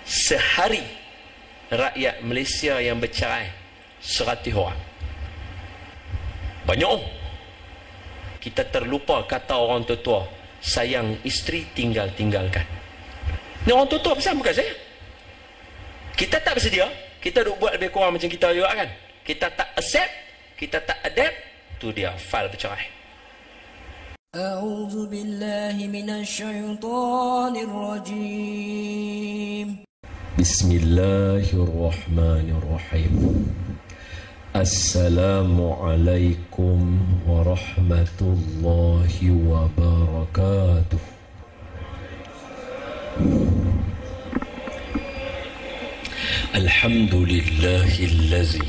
sehari rakyat Malaysia yang bercerai 100 orang. Banyak. Kita terlupa kata orang tua-tua, sayang isteri tinggalkan. Ni orang tua-tua pesan, bukan saya. Kita tak bersedia, kita duk buat lebih kurang macam kita juga kan. Kita tak accept, kita tak adapt, tu dia file bercerai. A'udzu billahi minasyaitonir rajim. Bismillahirrahmanirrahim. Assalamualaikum warahmatullahi wabarakatuh. Alhamdulillahillazi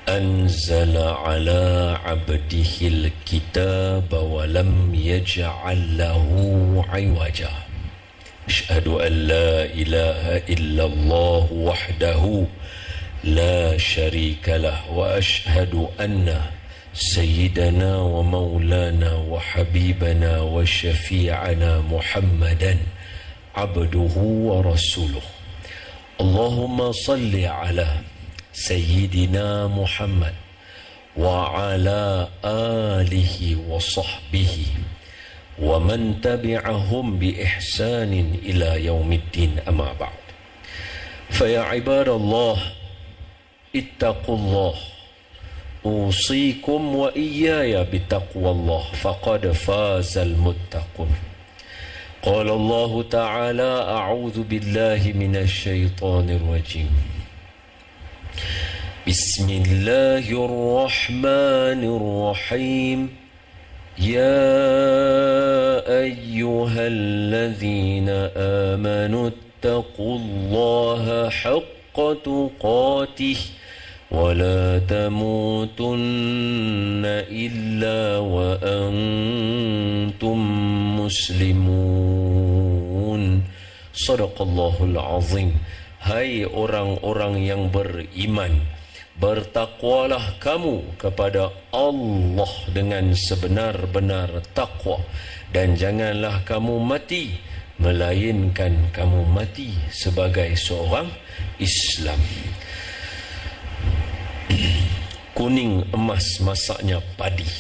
anzala ala abdihil kitaba wa lam yaj'al lahu 'iwaja. Asyhadu an la ilaha illallah wahdahu la syarika lah wa asyhadu anna sayyidana wa maulana wa habibana wa syafi'ana Muhammadan abduhu wa rasuluh. Allahumma salli ala sayyidina Muhammad wa ala alihi wa sahbihi wa man tabi'ahum bi ihsanin ila yaumiddin, amma ba'd. Fa ya ibadallah ittaqullah, usikum wa iyaya bitaqwallah, faqad fazal muttaqun. Qala Allah ta'ala, a'udzu billahi minasy syaithanir rajim. Bismillahirrahmanirrahim. Ya ayyuhalladzina amanu ittaqullaha haqqa tuqatih wa la tamutunna illa wa antum muslimun. Sadaqallahul azim. Hai orang-orang yang beriman, bertakwalah kamu kepada Allah dengan sebenar-benar takwa, dan janganlah kamu mati melainkan kamu mati sebagai seorang Islam. Kuning emas masaknya padi,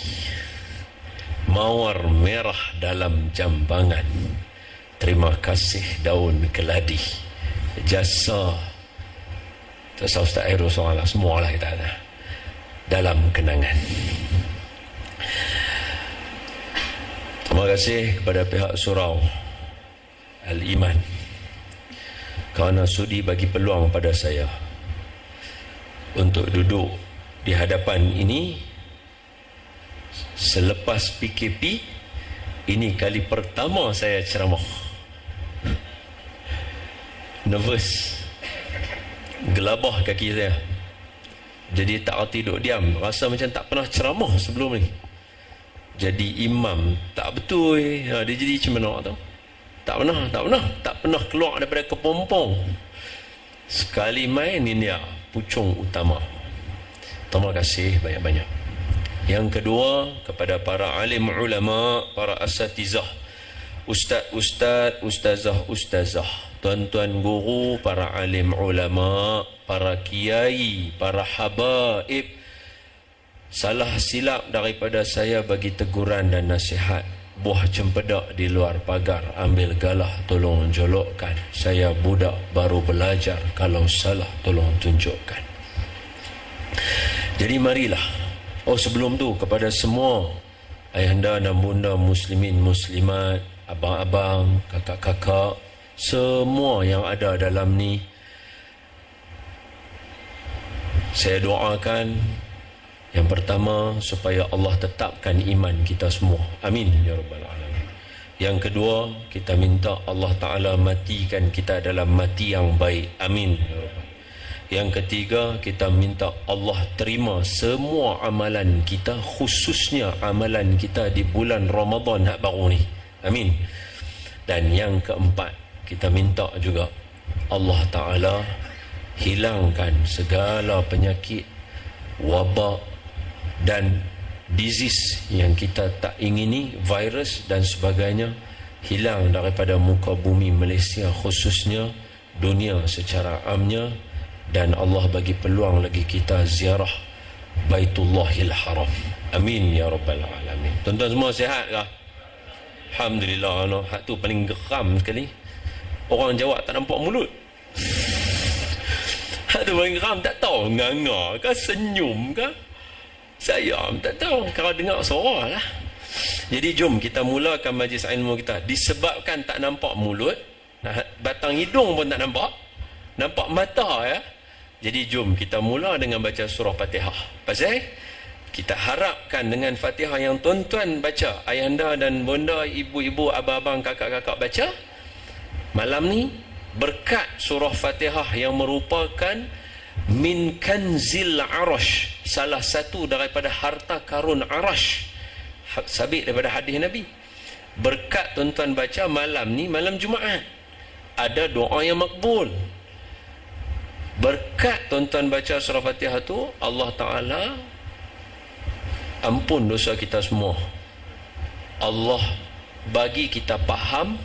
mawar merah dalam jambangan. Terima kasih daun keladi, jasa Ustaz Airul Soalah, semualah kita ada dalam kenangan. Terima kasih kepada pihak surau Al-Iman kerana sudi bagi peluang pada saya untuk duduk di hadapan ini selepas PKP. Ini kali pertama saya ceramah. Nervous, gelabah kaki saya, jadi tak reti duduk diam. Rasa macam tak pernah ceramah sebelum ni. Jadi imam tak betul. Dia jadi macam mana tau? Tak pernah keluar daripada kepompong. Sekali main ini dia pucung utama. Terima kasih banyak-banyak. Yang kedua, kepada para alim ulama, para asatizah, ustaz-ustaz, ustazah, tuan-tuan guru, para alim ulama, para kiai, para habaib. Salah silap daripada saya bagi teguran dan nasihat. Buah cempedak di luar pagar, ambil galah tolong jolokkan. Saya budak baru belajar, kalau salah tolong tunjukkan. Jadi marilah. Sebelum tu, kepada semua ayahanda dan bunda muslimin muslimat, abang-abang, kakak-kakak, semua yang ada dalam ni, saya doakan yang pertama supaya Allah tetapkan iman kita semua. Amin ya rabbal alamin. Yang kedua, kita minta Allah Ta'ala matikan kita dalam mati yang baik. Amin ya rabbal. Yang ketiga, kita minta Allah terima semua amalan kita, khususnya amalan kita di bulan Ramadan yang baru ni. Amin. Dan yang keempat, kita minta juga Allah Ta'ala hilangkan segala penyakit, wabak dan disease yang kita tak ingini, virus dan sebagainya, hilang daripada muka bumi Malaysia, khususnya dunia secara amnya, dan Allah bagi peluang lagi kita ziarah Baitullahil Haram. Amin ya rabbal alamin. Tuan-tuan semua sihat ke? Alhamdulillah. Hak tu paling geram sekali. Orang jawab tak nampak mulut. Hak tu paling geram, tak tahu nganga ke, senyum ke, sayang, tak tahu. Kalau dengar suara lah. Jadi jom kita mulakan majlis ilmu kita. Disebabkan tak nampak mulut, batang hidung pun tak nampak, nampak mata ya. Jadi jom kita mula dengan baca surah Fatihah. Pasal kita harapkan dengan Fatihah yang tuan-tuan baca, ayahanda dan bonda, ibu-ibu, abang-abang, kakak-kakak baca malam ni, berkat surah Fatihah yang merupakan min kanzil arash, salah satu daripada harta karun arash, sabit daripada hadis Nabi. Berkat tuan-tuan baca malam ni, malam Jumaat, ada doa yang makbul. Berkat tuan-tuan baca surah Fatihah tu, Allah Ta'ala ampun dosa kita semua. Allah bagi kita faham,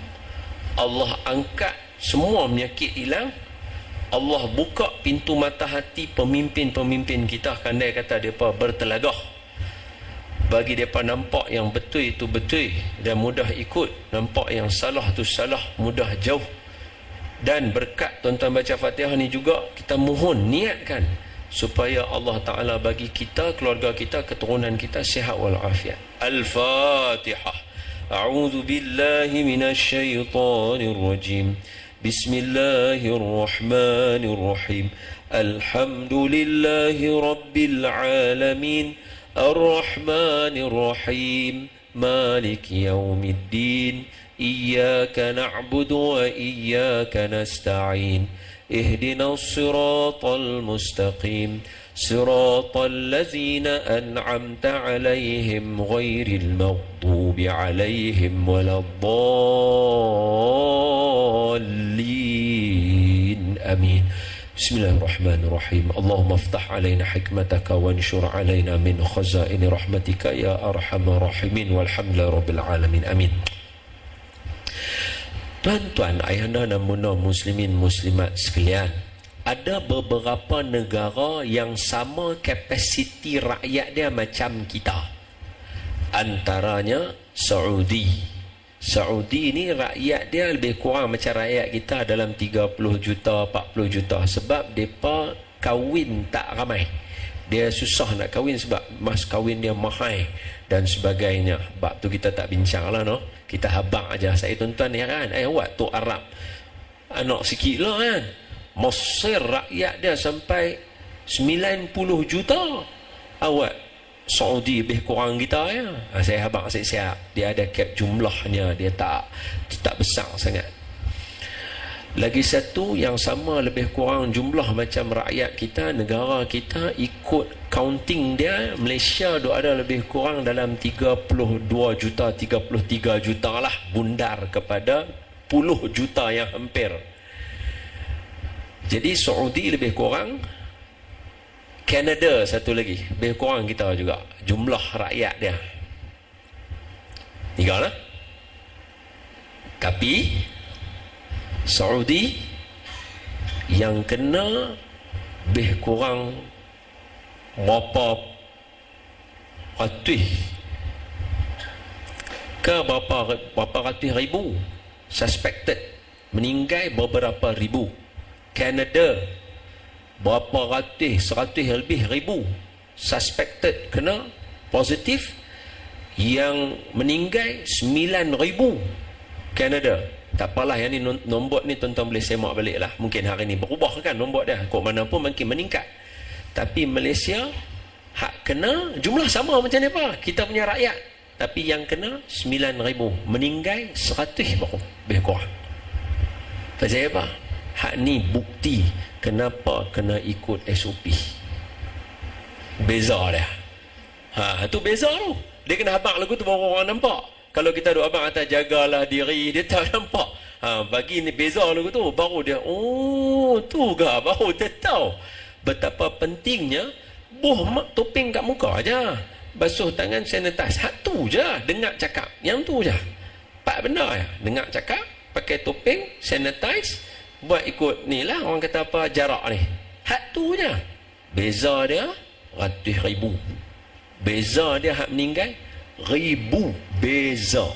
Allah angkat semua penyakit hilang, Allah buka pintu mata hati pemimpin-pemimpin kita, kandai kata mereka bertelagah, bagi mereka nampak yang betul itu betul dan mudah ikut, nampak yang salah itu salah, mudah jauh. Dan berkat tuan-tuan baca Fatihah ni juga, kita mohon, niatkan supaya Allah Ta'ala bagi kita, keluarga kita, keturunan kita sihat walafiat. Al-Fatihah. A'udzu billahi minasy syaithanir rajim. Bismillahirrahmanirrahim. Alhamdulillahi rabbil alamin. Ar-Rahmanir Rahim. Maliki yaumiddin. Iyyaka na'budu wa iyyaka nasta'in. Ihdinas siratal mustaqim. Siratal ladzina an'amta 'alaihim ghairil maghdubi 'alaihim waladdallin. Amin. Bismillahirrahmanirrahim. Allahumma aftah 'alaina hikmataka wanshur 'alaina min khazaini rahmatika ya arhamar rahimin walhamdulillahi rabbil alamin. Amin. Tuan-tuan, ayahanda dan bunda muslimin muslimat sekalian, ada beberapa negara yang sama kapasiti rakyat dia macam kita. Antaranya Saudi. Saudi ni rakyat dia lebih kurang macam rakyat kita, dalam 30 juta, 40 juta. Sebab mereka kahwin tak ramai. Dia susah nak kahwin sebab mas kahwin dia mahal dan sebagainya. Bab tu kita tak bincang lah, no? Kita habang aja. Saya tuan-tuan heran, awak tu Arab anak sikit lah kan. Mesir rakyat dia sampai 90 juta. Awak Saudi lebih kurang kita ya. Saya habang siap-siap. Dia ada cap jumlahnya, dia tak besar sangat. Lagi satu yang sama lebih kurang jumlah macam rakyat kita, negara kita, ikut counting dia, Malaysia ada lebih kurang dalam 32 juta, 33 juta lah, bundar kepada 10 juta yang hampir. Jadi Saudi lebih kurang, Canada satu lagi lebih kurang kita juga jumlah rakyat dia. 3 lah. Tapi Saudi yang kena lebih kurang berapa ratus ke berapa ratus ribu suspected, meninggal beberapa ribu. Canada berapa ratus, 100 lebih ribu suspected kena positif, yang meninggal 9,000 Canada. Tak apalah, yang ni nombor ni tuan-tuan boleh semak balik lah. Mungkin hari ni berubah kan nombor dia, kok mana pun makin meningkat. Tapi Malaysia hak kena jumlah sama macam ni apa, kita punya rakyat, tapi yang kena 9,000, meninggal 100 baru lebih kurang. Pasal apa? Hak ni bukti kenapa kena ikut SOP. Beza dia. Tu beza tu. Dia kena habaq lagu tu baru orang nampak. Kalau kita duk abang atas jagalah diri, dia tak nampak. Bagi ni beza lagu tu, baru dia, oh tu ke, baru dia tahu betapa pentingnya buh topeng kat muka aja, basuh tangan, sanitize. Hak tu je, dengar cakap, yang tu je. 4 benda ya. Dengar cakap, pakai topeng, sanitize, buat ikut ni lah, orang kata apa, jarak ni. Hak tu je. Beza dia ratus ribu. Beza dia hak meninggal ribu beza.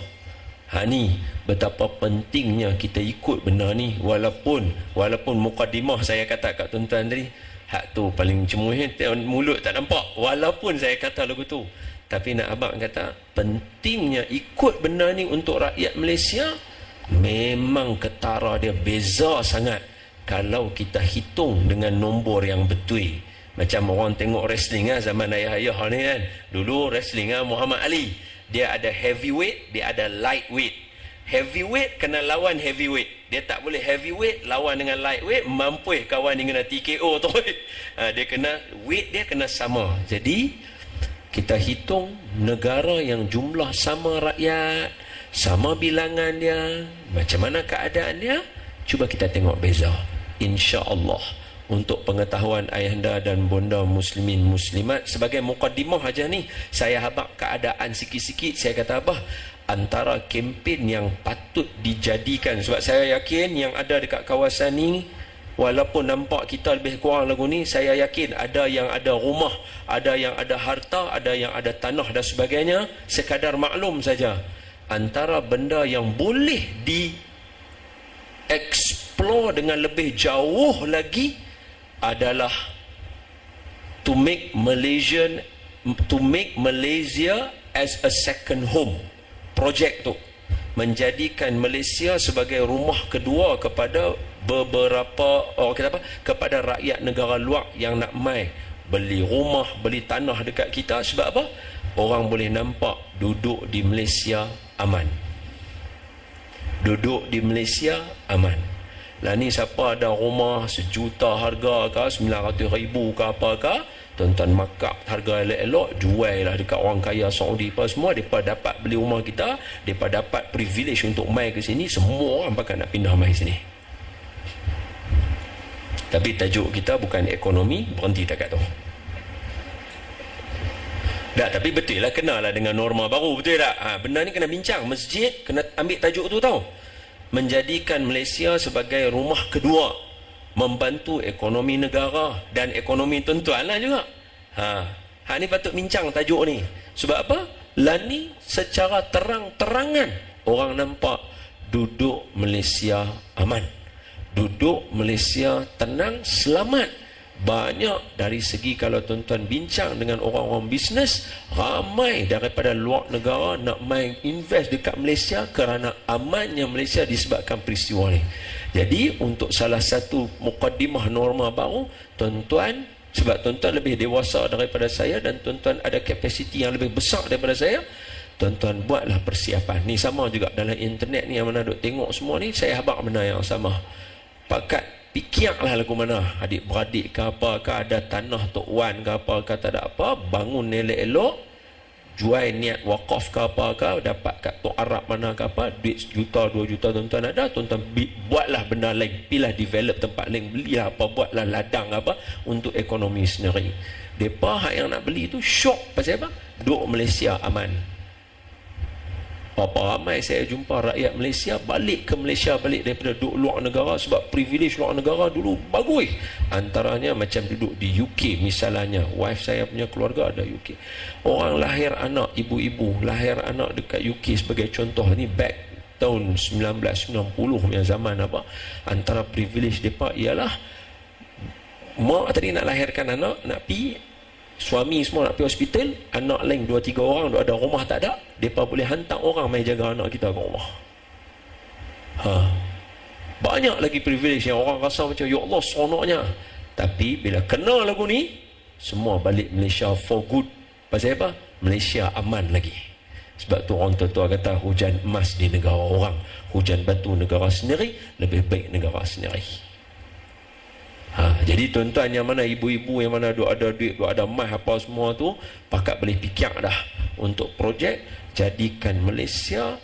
Ni betapa pentingnya kita ikut benda ni, walaupun mukadimah saya kata kat tuan-tuan tadi, hak tu paling cemuh, mulut tak nampak, walaupun saya kata lagu tu, tapi nak abang kata pentingnya ikut benda ni untuk rakyat Malaysia. Memang ketara dia beza sangat kalau kita hitung dengan nombor yang betul. Macam orang tengok wrestling zaman ayah-ayah ni kan, dulu wrestling Muhammad Ali, dia ada heavyweight, dia ada lightweight. Heavyweight kena lawan heavyweight, dia tak boleh heavyweight lawan dengan lightweight, mampu kawan dia kena TKO tu. Dia kena weight, dia kena sama. Jadi kita hitung negara yang jumlah sama rakyat, sama bilangan dia, macam mana keadaan dia, cuba kita tengok beza. InsyaAllah, untuk pengetahuan ayahanda dan bonda muslimin muslimat, sebagai mukaddimah aja ni, saya habaq keadaan sikit-sikit. Saya kata apa, antara kempen yang patut dijadikan, sebab saya yakin yang ada dekat kawasan ni, walaupun nampak kita lebih kurang lagu ni, saya yakin ada yang ada rumah, ada yang ada harta, ada yang ada tanah dan sebagainya. Sekadar maklum saja, antara benda yang boleh di-explore dengan lebih jauh lagi adalah to make Malaysia as a second home. Projek tu menjadikan Malaysia sebagai rumah kedua kepada beberapa kepada rakyat negara luar yang nak mai beli rumah, beli tanah dekat kita. Sebab apa? Orang boleh nampak duduk di Malaysia aman. Duduk di Malaysia aman. Lah ni siapa ada rumah 1 juta harga ke, 900,000 ke apa ke, tuan-tuan markup harga elok-elok, jual lah dekat orang kaya Saudi apa semua. Mereka dapat beli rumah kita, mereka dapat privilege untuk mai ke sini. Semua orang bakal nak pindah mai sini. Tapi tajuk kita bukan ekonomi, berhenti dekat tu. Dah, tapi betul lah, kenalah dengan norma baru, betul tak? Benda ni kena bincang. Masjid kena ambil tajuk tu tau. Menjadikan Malaysia sebagai rumah kedua, membantu ekonomi negara dan ekonomi tuan-tuan lah juga. Ni patut bincang tajuk ni. Sebab apa? Lah ni secara terang-terangan orang nampak duduk Malaysia aman, duduk Malaysia tenang, selamat. Banyak dari segi, kalau tuan-tuan bincang dengan orang-orang bisnes, ramai daripada luar negara nak main invest dekat Malaysia kerana amannya Malaysia disebabkan peristiwa ni. Jadi untuk salah satu mukaddimah norma baru, tuan-tuan, sebab tuan-tuan lebih dewasa daripada saya dan tuan-tuan ada kapasiti yang lebih besar daripada saya, tuan-tuan buatlah persiapan. Ni sama juga dalam internet ni, yang mana duk tengok semua ni, saya habaq benda yang sama. Pakat fikirlah lagu mana, adik-beradik ke apa ke, ada tanah Tok Wan ke apa ke, tak ada apa, bangun elok-elok, jual niat wakaf ke apa ke, dapat kat Tok Arab mana ke apa, duit 1 juta 2 juta tuan-tuan ada, tuan-tuan buatlah benda lain, pilih develop tempat lain, belilah apa, buatlah ladang apa untuk ekonomi sendiri. Mereka yang nak beli tu syok. Pasal apa? Duk Malaysia aman. Berapa ramai saya jumpa rakyat Malaysia balik ke Malaysia, balik daripada duduk luar negara, sebab privilege luar negara dulu bagus. Antaranya macam duduk di UK misalnya. Wife saya punya keluarga ada UK. Orang lahir anak, ibu-ibu lahir anak dekat UK sebagai contoh. Ni back tahun 1990 punya zaman apa. Antara privilege mereka ialah mak tadi nak lahirkan anak, nak pergi, suami semua nak pergi hospital, anak lain 2-3 orang ada rumah tak ada, mereka boleh hantar orang main jaga anak kita ke rumah. Banyak lagi privilege yang orang rasa macam ya Allah seronoknya. Tapi bila kena lagu ni, semua balik Malaysia for good. Pasal apa? Malaysia aman lagi. Sebab tu orang tua kata hujan emas di negara orang, hujan batu negara sendiri, lebih baik negara sendiri. Jadi tuan-tuan yang mana, ibu-ibu yang mana ada duit, ada emas apa semua tu, pakat boleh fikir dah untuk projek jadikan Malaysia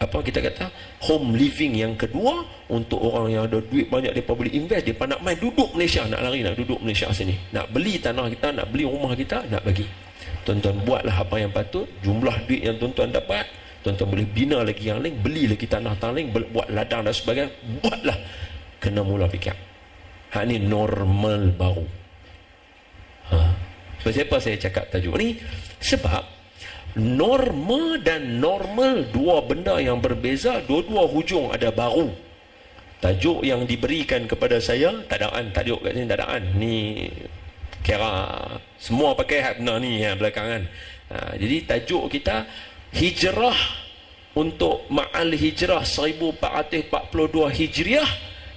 kita kata home living yang kedua. Untuk orang yang ada duit banyak, mereka boleh invest, mereka nak main duduk Malaysia, nak lari nak duduk Malaysia sini, nak beli tanah kita, nak beli rumah kita, nak bagi. Tuan-tuan buatlah apa yang patut. Jumlah duit yang tuan-tuan dapat, tuan-tuan boleh bina lagi yang lain, beli lagi tanah lain, buat ladang dan sebagainya. Buatlah kena mula fikir. Hak ni normal baru. Sebab saya cakap tajuk ni? Sebab norma dan normal dua benda yang berbeza, dua-dua hujung ada baru. Tajuk yang diberikan kepada saya, tadaan, tajuk kat sini tadaan. Ni kira semua pakai hak benda ni yang belakangan. Jadi tajuk kita hijrah untuk ma'al hijrah 1442 Hijriah,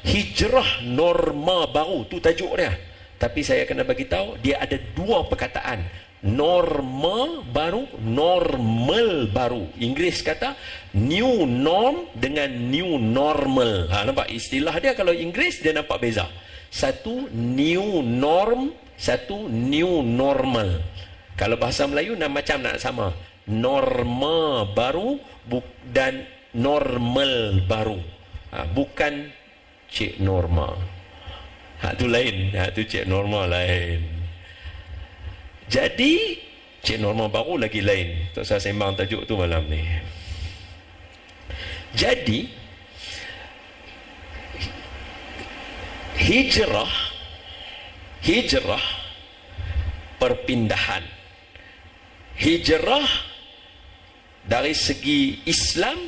hijrah norma baru, tu tajuk dia. Tapi saya kena bagi tahu dia ada dua perkataan, norma baru, normal baru. Inggeris kata new norm dengan new normal. Nampak istilah dia kalau Inggeris dia nampak beza. Satu new norm, satu new normal. Kalau bahasa Melayu macam nak sama. Norma baru dan normal baru. Bukan cik norma. Hak tu lain, hak tu cik norma lain. Jadi cik norma baru lagi lain. Tak saya sembang tajuk tu malam ni. Jadi hijrah perpindahan. Hijrah dari segi Islam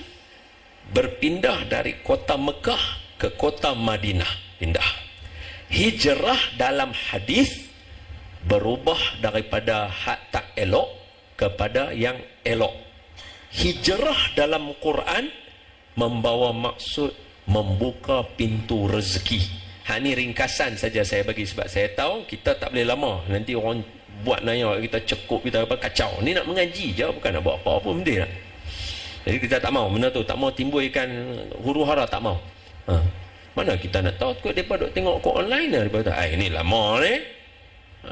berpindah dari kota Mekah ke kota Madinah, pindah. Hijrah dalam hadis berubah daripada hak tak elok kepada yang elok. Hijrah dalam Quran membawa maksud membuka pintu rezeki. Ni ringkasan saja saya bagi sebab saya tahu kita tak boleh lama. Nanti orang buat naya kita cekup, kita apa kacau. Ni nak mengaji je, bukan nak buat apa-apa benda nak. Jadi kita tak mau benda tu, tak mau timbulkan huru hara, tak mau. Mana kita nak tahu kot depa duk tengok kat online lah depa kata, "Ai ni lama ni."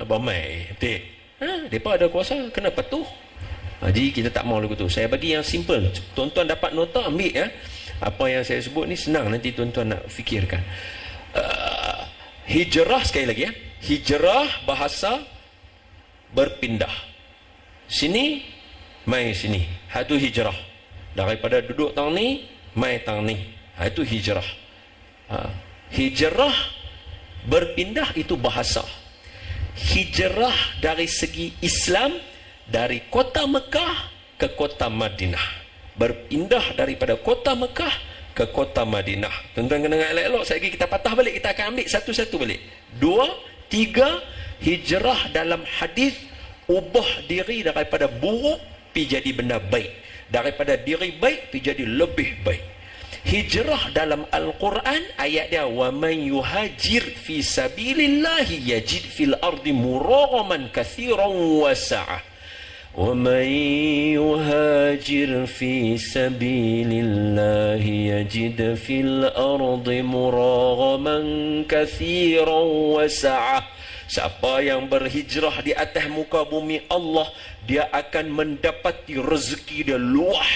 Bomai, betul. Depa ada kuasa kena patuh. Jadi kita tak mau lagu tu. Saya bagi yang simple. Tuan-tuan dapat nota, ambil ya. Apa yang saya sebut ni senang, nanti tuan-tuan nak fikirkan. Hijrah sekali lagi ya. Hijrah bahasa berpindah. Sini mai sini. Itu hijrah. Daripada duduk tang ni mai tang ni. Itu hijrah. Hijrah berpindah itu bahasa. Hijrah dari segi Islam dari kota Mekah ke kota Madinah. Berpindah daripada kota Mekah ke kota Madinah. Tuan-tuan kena dengar elok-elok. Sekejap kita patah balik, kita akan ambil satu-satu balik. 2, 3, hijrah dalam hadis ubah diri daripada buruk pergi jadi benda baik. Daripada diri baik pergi jadi lebih baik. Hijrah dalam Al-Quran ayat dia, wa man yuhajir fi sabilillahi yajid fil ardi muraghaman katsiran wa sa'ah. Wa man yuhajir fi sabilillahi yajid fil ardi muraghaman katsiran wa sa'ah. Siapa yang berhijrah di atas muka bumi Allah, dia akan mendapati rezeki dia luah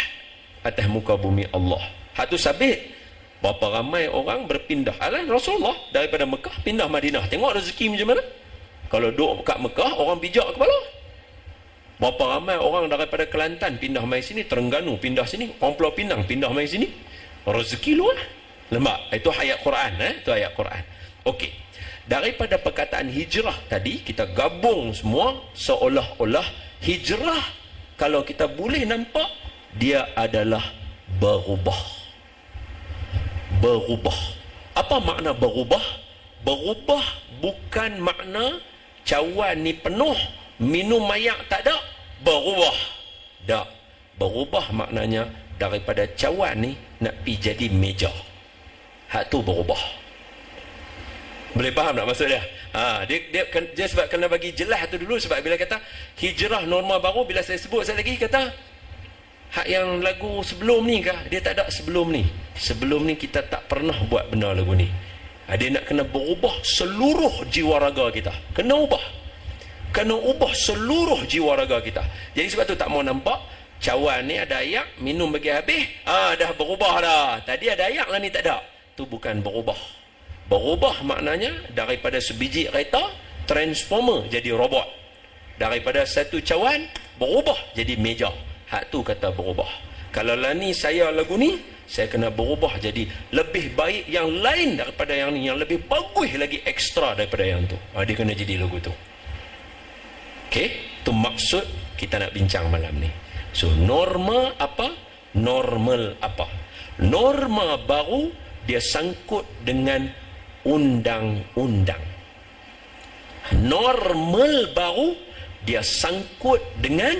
atas muka bumi Allah. Hatu sabit. Berapa ramai orang berpindah. Alah Rasulullah daripada Mekah pindah Madinah. Tengok rezeki macam mana. Kalau duduk kat Mekah, orang pijak kepala. Berapa ramai orang daripada Kelantan pindah mai sini, Terengganu pindah sini, orang Pulau Pinang pindah mai sini. Rezeki luar. Nampak? Itu ayat Quran. Itu ayat Quran. Okey. Daripada perkataan hijrah tadi, kita gabung semua seolah-olah hijrah, kalau kita boleh nampak, dia adalah berubah. Berubah. Apa makna berubah? Berubah bukan makna cawan ni penuh, minum mayak tak ada, berubah. Tak. Berubah maknanya daripada cawan ni nak pi jadi meja. Hak tu berubah. Boleh faham tak maksud dia? Dia sebab kena bagi jelas tu dulu. Sebab bila kata hijrah norma baru, bila saya sebut saya lagi kata hak yang lagu sebelum ni kah? Dia tak ada sebelum ni. Sebelum ni kita tak pernah buat benda lagu ni. Dia nak kena berubah seluruh jiwa raga kita. Kena ubah. Kena ubah seluruh jiwa raga kita. Jadi sebab tu tak mau nampak cawan ni ada ayak, minum bagi habis, dah berubah dah. Tadi ada ayak lah ni tak ada. Tu bukan berubah. Berubah maknanya daripada sebiji kereta transformer jadi robot. Daripada satu cawan berubah jadi meja. Hak tu kata berubah. Kalau lah ni saya lagu ni, saya kena berubah jadi lebih baik yang lain daripada yang ni, yang lebih bagus lagi, ekstra daripada yang tu. Dia kena jadi lagu tu. Okey, tu maksud kita nak bincang malam ni. So norma apa? Normal apa? Norma baru dia sangkut dengan undang-undang. Normal baru dia sangkut dengan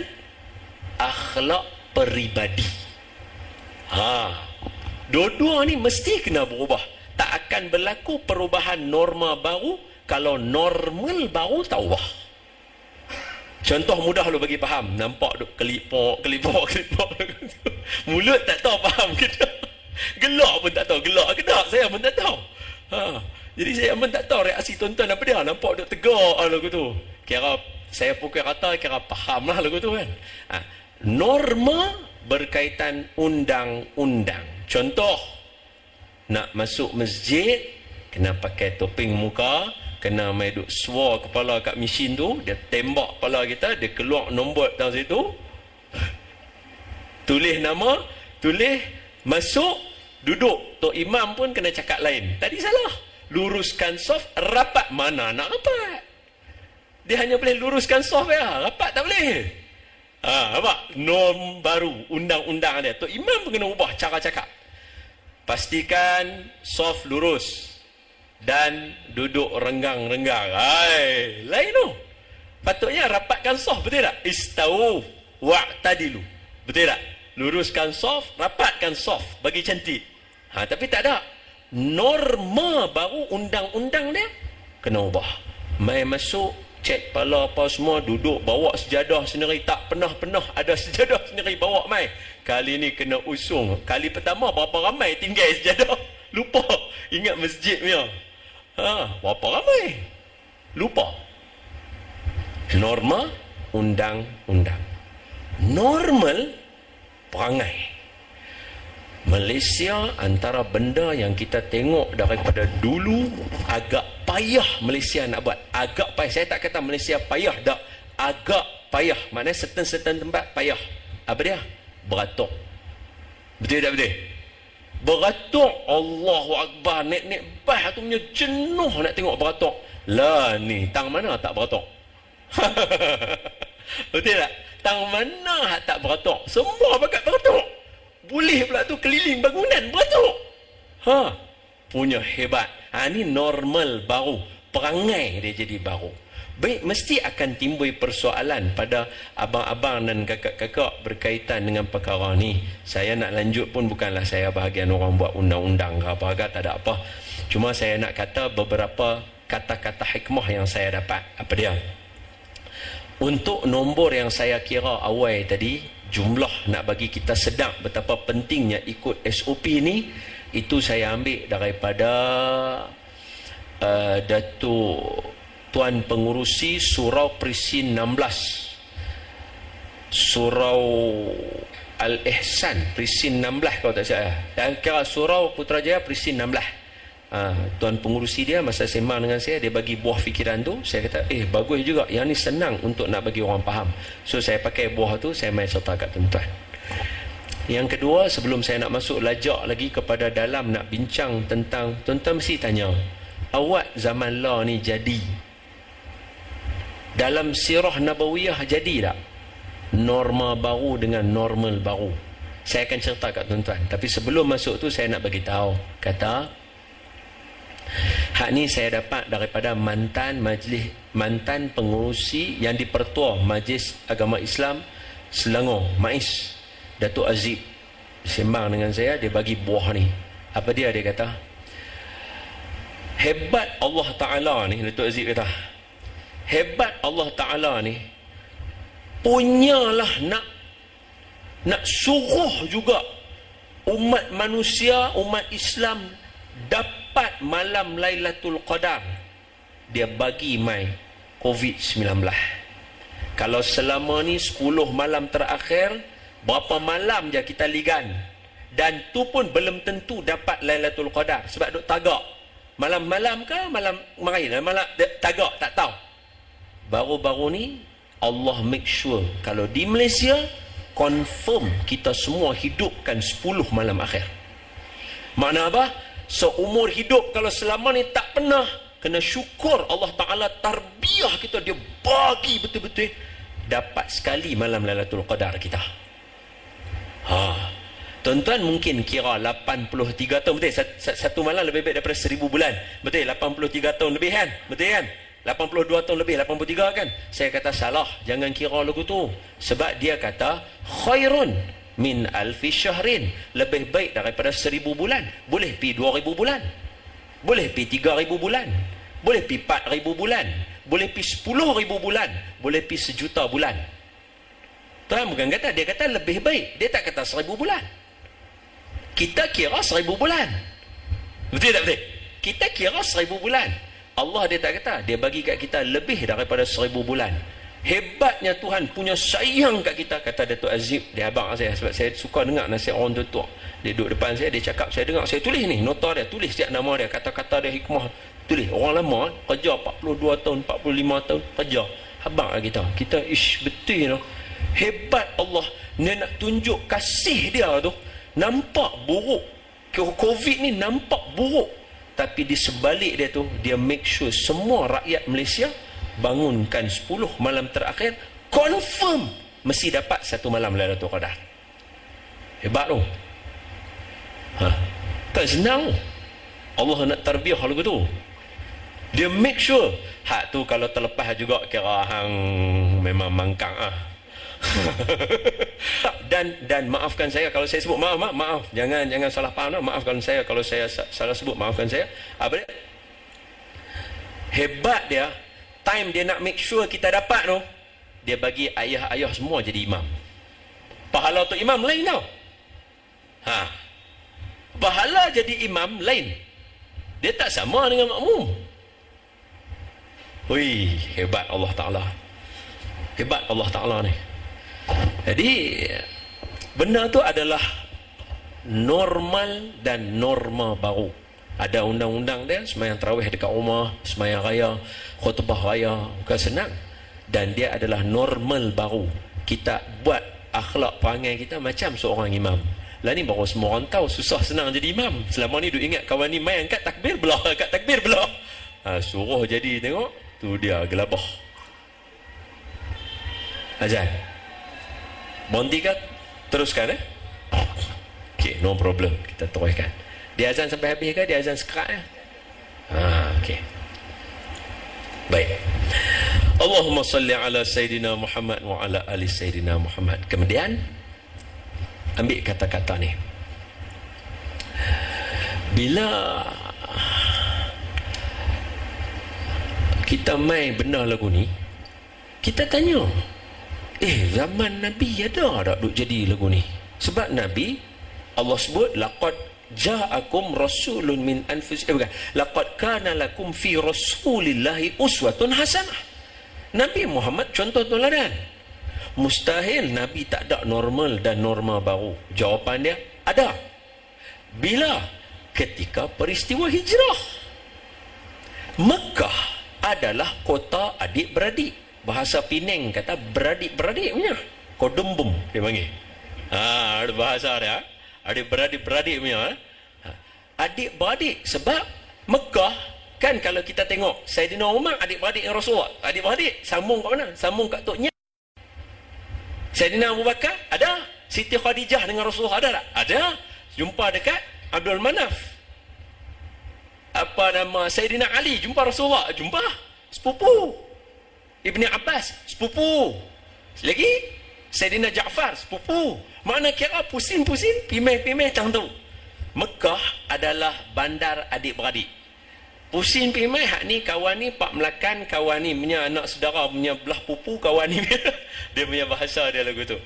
akhlak peribadi. Dua-dua ni mesti kena berubah. Tak akan berlaku perubahan norma baru kalau normal baru tak ubah. Contoh mudah lu bagi faham. Nampak duk kelipok. Mulut tak tahu faham ke tak? Gelak pun tak tahu. Gelak ke tak? Saya pun tak tahu. Jadi saya pun tak tahu reaksi tuan-tuan apa dia. Nampak duk tegak lagu tu. Kira saya pukul rata, kira faham lah lagu tu kan. Norma berkaitan undang-undang. Contoh, nak masuk masjid, kena pakai topeng muka, kena main duk suar kepala kat mesin tu, dia tembak kepala kita, dia keluar nombor dalam situ, tulis nama, tulis masuk, duduk. Tok Imam pun kena cakap lain. Tadi salah. Luruskan soft, rapat. Mana nak rapat? Dia hanya boleh luruskan soft ya, rapat tak boleh. Apa? Norm baru, undang-undang dia. Tok Imam pun kena ubah cara cakap. Pastikan soft lurus dan duduk renggang-renggang. Lain tu. Patutnya rapatkan soft, betul tak? Istau wa'tadilu. Betul tak? Luruskan soft, rapatkan soft, bagi cantik. Tapi tak ada. Norma baru, undang-undang dia kena ubah. Mai masuk, cek kepala apa semua, duduk, bawa sejadah sendiri. Tak pernah ada sejadah sendiri bawa mai. Kali ni kena usung. Kali pertama berapa ramai tinggal sejadah? Lupa. Ingat masjid punya. Berapa ramai? Lupa. Norma, undang-undang. Normal, perangai. Malaysia antara benda yang kita tengok daripada dulu, agak payah Malaysia nak buat. Agak payah. Saya tak kata Malaysia payah, tak. Agak payah. Maknanya certain tempat payah. Apa dia? Beratuk. Betul tak betul? Beratuk. Allahu Akbar. Naik-naik bah tu punya jenuh nak tengok beratuk. Lah ni, tang mana tak beratuk? Betul tak? Tang mana tak beratuk? Semua bakat beratuk. Boleh pula tu keliling bangunan beratuk. Punya hebat. Ni normal baru. Perangai dia jadi baru. Baik, mesti akan timbul persoalan pada abang-abang dan kakak-kakak berkaitan dengan perkara ni. Saya nak lanjut pun bukanlah saya bahagian orang buat undang-undang ke apa-apa, tak ada apa. Cuma saya nak kata beberapa kata-kata hikmah yang saya dapat. Apa dia? Untuk nombor yang saya kira awal tadi, jumlah nak bagi kita sedar betapa pentingnya ikut SOP ni, itu saya ambil daripada Datuk Tuan Pengurusi Surau Prisin 16, Surau Al-Ihsan Prisin 16 kalau tak salah. Dan kira Surau Putrajaya Prisin 16. Tuan Pengurusi dia masa sembang dengan saya, dia bagi buah fikiran tu. Saya kata bagus juga, yang ni senang untuk nak bagi orang faham. So saya pakai buah tu, saya main serta kat tuan-tuan. Yang kedua, sebelum saya nak masuk lajak lagi kepada dalam nak bincang tentang, tuan-tuan mesti tanya, awak zaman lah ni jadi dalam sirah nabawiyah jadi tak norma baru dengan normal baru? Saya akan cerita kat tuan-tuan. Tapi sebelum masuk tu, saya nak bagi tahu, kata hak ni saya dapat daripada mantan pengurusi yang dipertua Majlis Agama Islam Selangor, MAIS, Datuk Azib. Sembang dengan saya, dia bagi buah ni. Apa dia? Dia kata, hebat Allah Ta'ala ni, Datuk Azib kata, hebat Allah Ta'ala ni punyalah nak suruh juga umat manusia, umat Islam dapat malam Lailatul Qadar. Dia bagi mai COVID-19. Kalau selama ni 10 malam terakhir, berapa malam je kita ligan, dan tu pun belum tentu dapat Lailatul Qadar sebab duk tagak. Malam-malam ke malam main, malam tagak tak tahu. Baru-baru ni Allah make sure kalau di Malaysia confirm kita semua hidupkan 10 malam akhir. Makna apa? Seumur hidup kalau selama ni tak pernah, kena syukur Allah Ta'ala tarbiyah kita, dia bagi betul-betul dapat sekali malam Lailatul Qadar kita. Tuan-tuan mungkin kira 83 tahun, betul? Satu malam lebih baik daripada 1000 bulan, betul? 83 tahun lebih kan, betul kan? 82 tahun lebih, 83 kan? Saya kata salah, jangan kira lagu tu. Sebab dia kata khairun min alfi syahrin, lebih baik daripada 1000 bulan. Boleh pi 2000 bulan, boleh pi 3000 bulan, boleh pi 4000 bulan, boleh pi 10,000 bulan, boleh pi 1,000,000 bulan. Tuan bukan kata, dia kata lebih baik, dia tak kata 1000 bulan. Kita kira 1000 bulan, betul tak betul? Kita kira 1000 bulan. Allah dia tak kata, dia bagi kat kita lebih daripada 1000 bulan. Hebatnya Tuhan punya sayang kat kita. Kata Datuk Azib, dia abang saya, sebab saya suka dengar nasihat orang tua. Dia duduk depan saya, dia cakap, saya dengar, saya tulis ni, nota dia, tulis setiap nama dia, kata-kata dia, hikmah, tulis. Orang lama, kerja 42 tahun, 45 tahun, kerja. Abang lah kita ish, betul tu. Hebat Allah, dia nak tunjuk kasih dia tu. Nampak buruk, COVID ni nampak buruk, tapi di sebalik dia tu, dia make sure semua rakyat Malaysia bangunkan 10 malam terakhir, confirm mesti dapat satu malam Lailatul Qadar. Hebat tu. Tak senang. Allah nak tarbiyah lagu tu. Dia make sure hak tu kalau terlepas juga kira hang memang mangkang dan maafkan saya kalau saya sebut, maaf, jangan salah faham, maafkan saya kalau saya salah sebut, maafkan saya. Apa dia? Hebat dia, time dia nak make sure kita dapat tu, dia bagi ayah-ayah semua jadi imam. Pahala untuk imam lain tau. Pahala jadi imam lain, dia tak sama dengan makmum. Hui, hebat Allah Ta'ala, hebat Allah Ta'ala ni. Jadi benda tu adalah normal dan norma baru. Ada undang-undang dia, sembahyang tarawih dekat rumah, sembahyang raya, khutbah raya, bukan senang. Dan dia adalah normal baru. Kita buat akhlak perangai kita macam seorang imam. Lah ni baru semua orang tahu susah senang jadi imam. Selama ni duk ingat kawan ni main angkat takbir belah, angkat takbir belah. Suruh jadi, tengok tu dia gelabah. Azan berhenti kan? Teruskan okay, no problem, kita teruskan. Dia azan sampai habis ke? Dia azan sekerat okay. Baik. Allahumma salli ala Sayyidina Muhammad wa ala ali Sayyidina Muhammad. Kemudian ambil kata-kata ni. Bila kita main benar lagu ni, kita tanya, zaman Nabi ada tak duk jadi lagu ni? Sebab Nabi, Allah sebut laqad ja'akum rasulun min anfusikum, laqad kana lakum fi rasulillahi uswatun hasanah. Nabi Muhammad contoh teladan. Mustahil Nabi tak ada normal dan norma baru. Jawapan dia ada. Bila? Ketika peristiwa hijrah. Mekah adalah kota adik-beradik. Bahasa Penang kata beradik-beradik punya. Kodumbum dia panggil. Ada bahasa dia. Adik-beradik punya. Adik-beradik sebab Mekah kan, kalau kita tengok Saidina Umar adik-beradik dengan Rasulullah. Adik-beradik sambung kat mana? Sambung kat Tok Nyat. Saidina Abu Bakar ada. Siti Khadijah dengan Rasulullah ada tak? Ada. Jumpa dekat Abdul Manaf. Apa nama Saidina Ali jumpa Rasulullah? Jumpa. Sepupu. Ibni Abbas, sepupu. Lagi Saidina Ja'far, sepupu. Mana kira pusing-pusing, pimeh-pimeh macam tu. Mekah adalah bandar adik-beradik. Pusing pimeh, hak ni kawan ni Pak Melakan, kawan ni punya anak saudara, punya belah pupu, kawan ni dia punya bahasa dia lagu tu.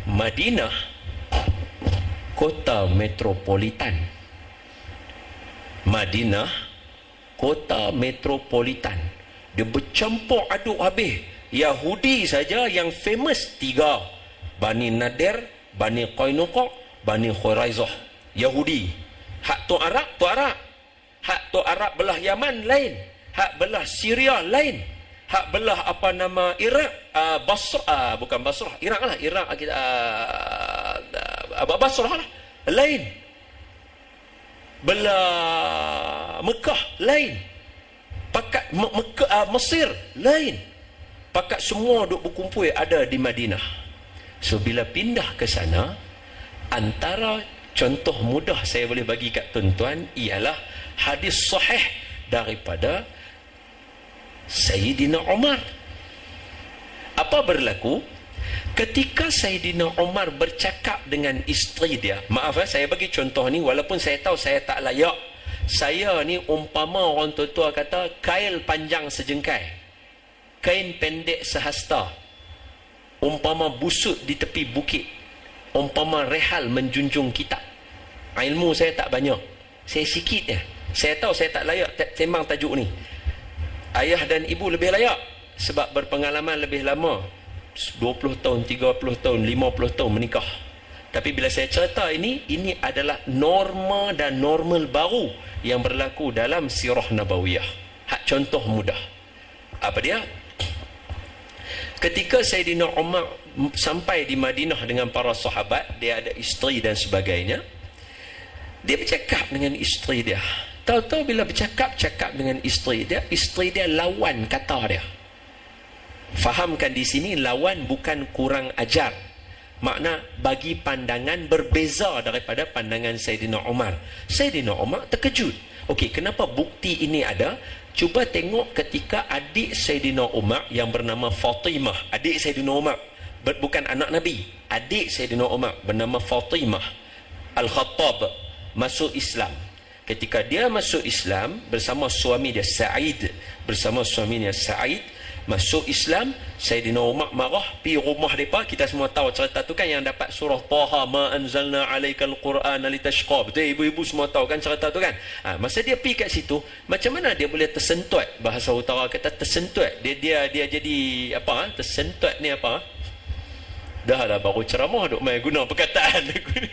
Madinah, kota metropolitan. Madinah, kota metropolitan. Dia bercampur aduk habis. Yahudi saja yang famous 3. Bani Nadir, Bani Qainuqa, Bani Khuraizah. Yahudi. Hak tu Arab, tu Arab. Hak tu Arab belah Yaman lain. Hak belah Syria lain. Hak belah apa nama Iraq, Basrah, bukan Basrah, Iraq lah. Iraq, Basrah lah. Lain. belah Mekah lain, pakat Mesir lain, pakat semua duk berkumpul ada di Madinah. So bila pindah ke sana, antara contoh mudah saya boleh bagi kat tuan-tuan ialah hadis sahih daripada Sayyidina Umar. Apa berlaku ketika Sayyidina Umar bercakap dengan isteri dia? Maaf saya bagi contoh ni walaupun saya tahu saya tak layak. Saya ni umpama orang tua-tua kata kail panjang sejengkai, kain pendek sehasta, umpama busut di tepi bukit, umpama rehal menjunjung kitab. Ilmu saya tak banyak, saya sikit je. Saya tahu saya tak layak sembang tajuk ni. Ayah dan ibu lebih layak sebab berpengalaman lebih lama, 20 tahun, 30 tahun, 50 tahun menikah. Tapi bila saya cerita ini adalah norma dan normal baru yang berlaku dalam sirah nabawiyah. Hak contoh mudah. Apa dia? Ketika Sayyidina Umar sampai di Madinah dengan para sahabat, dia ada isteri dan sebagainya, dia bercakap dengan isteri dia. Tahu-tahu bila bercakap dengan isteri dia lawan kata dia. Fahamkan di sini lawan bukan kurang ajar. Makna bagi pandangan berbeza daripada pandangan Sayyidina Umar. Sayyidina Umar terkejut. Okey, kenapa bukti ini ada? Cuba tengok ketika adik Sayyidina Umar yang bernama Fatimah, adik Sayyidina Umar, bukan anak Nabi, adik Sayyidina Umar bernama Fatimah Al-Khattab masuk Islam. Ketika dia masuk Islam bersama suami dia Sa'id, masuk Islam, Sayyidina Umar marah, pergi rumah mereka. Kita semua tahu cerita tu kan, yang dapat surah Taha, ma anzalna alaikal Qur'ana litashqa. Betul, ibu-ibu semua tahu kan cerita tu kan. Masa dia pergi kat situ, macam mana dia boleh tersentut? Bahasa utara kata tersentut. Dia jadi apa? Tersentut ni apa? Dah lah baru ceramah duk main guna perkataan aku ni.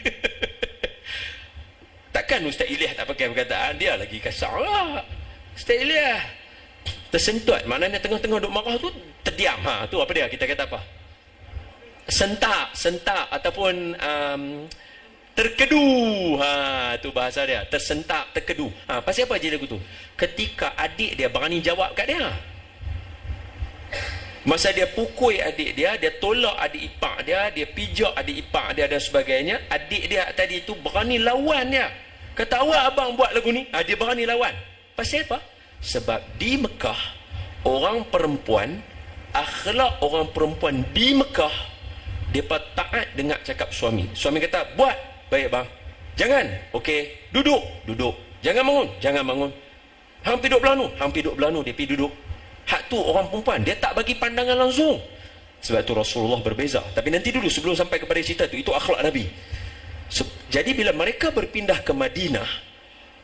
Takkan Ustaz Ilyas tak pakai perkataan dia lagi kasar lah. Ustaz Ilyas tersentut, maknanya tengah-tengah duk marah tu terdiam. Tu apa dia? Kita kata apa? Sentak ataupun terkedu. Tu bahasa dia. Tersentak, terkedu. Pasal apa je lagu tu? Ketika adik dia berani jawab kat dia. Masa dia pukul adik dia tolak adik ipar dia pijak adik ipar dia dan sebagainya, adik dia tadi tu berani lawan dia. Kata, awak abang buat lagu ni. Dia berani lawan. Pasal apa? Sebab di Mekah, orang perempuan, akhlak orang perempuan di Mekah, mereka taat dengar cakap suami. Suami kata, buat. Baik bang. Jangan. Okey. Duduk. Jangan bangun. Hang pergi duduk belah nu. Dia pergi duduk. Hak tu orang perempuan, dia tak bagi pandangan langsung. Sebab tu Rasulullah berbeza. Tapi nanti dulu sebelum sampai kepada cerita tu, itu akhlak Nabi. Jadi bila mereka berpindah ke Madinah,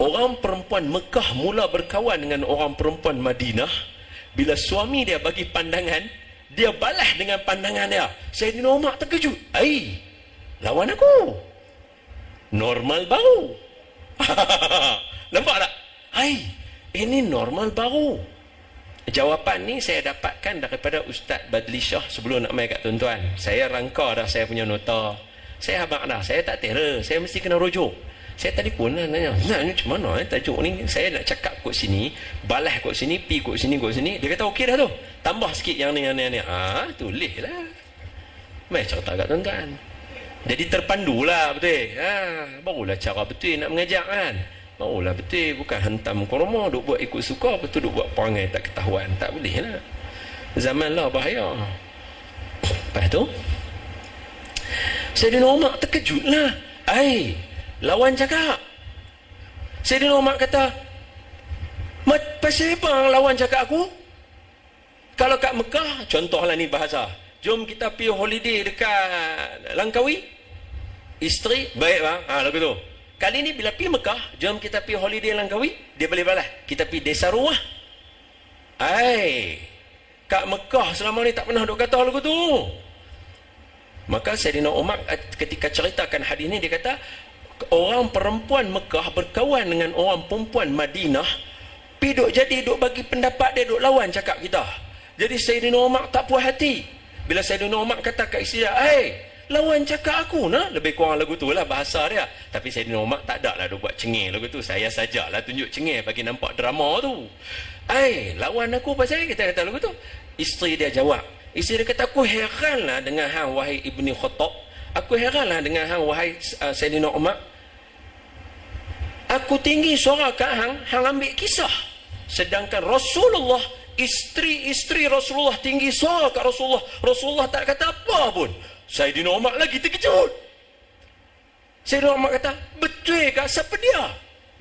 orang perempuan Mekah mula berkawan dengan orang perempuan Madinah. Bila suami dia bagi pandangan, dia balas dengan pandangan dia. Sayyidina Umar terkejut. Lawan aku. Normal baru. Nampak tak? Ini normal baru. Jawapan ni saya dapatkan daripada Ustaz Badli Shah sebelum nak main kat tuan-tuan. Saya rangka dah saya punya nota. Saya habaq dah. Saya tak terror. Saya mesti kena rujuk. Saya tadi pun nanya, ni macam mana tajuk ni? Saya nak cakap kot sini, balas kot sini, pi kot sini. Dia kata okey dah tu. Tambah sikit yang ni. Tulis lah. Mai cerita kat tuan-tuan. Jadi terpandulah betul. Barulah cara betul nak mengajak kan. Barulah betul, bukan hantam korma, duk buat ikut suka, betul duk buat perangai tak ketahuan. Tak boleh lah. Zaman lah bahaya. Lepas tu, Sayyidina Umar terkejut lah. Lawan cakap. Sayyidina Umar kata, pasal apa lawan cakap aku? Kalau kat Mekah, contohlah ni bahasa, jom kita pergi holiday dekat Langkawi. Isteri, baik bang. Lagu tu. Kali ni bila pergi Mekah, jom kita pergi holiday Langkawi, dia boleh balas. Kita pergi desa Ruah. Kat Mekah selama ni tak pernah duk kata lagu tu. Maka Sayyidina Umar ketika ceritakan hadis ni, dia kata, orang perempuan Mekah berkawan dengan orang perempuan Madinah, jadi duk bagi pendapat dia, duk lawan cakap kita. Jadi Sayyidina Umar tak puas hati. Bila Sayyidina Umar kata kat isteri dia, lawan cakap aku nah. Lebih kurang lagu tu lah bahasa dia. Tapi Saidina Umar tak ada lah dia buat cengih lagu tu. Saya sajalah tunjuk cengih bagi nampak drama tu. Lawan aku pasal kita kata lagu tu. Isteri dia jawab. Isteri dia kata, aku heranlah dengan hang wahai Ibni Khattab. Aku heranlah dengan hang wahai Saidina Umar. Aku tinggi suara kat hang ambil kisah. Sedangkan Rasulullah, isteri-isteri Rasulullah tinggi suara kat Rasulullah. Rasulullah tak kata apa pun. Saidina Umar lagi terkejut. Saidina Umar kata, betul ke siapa dia?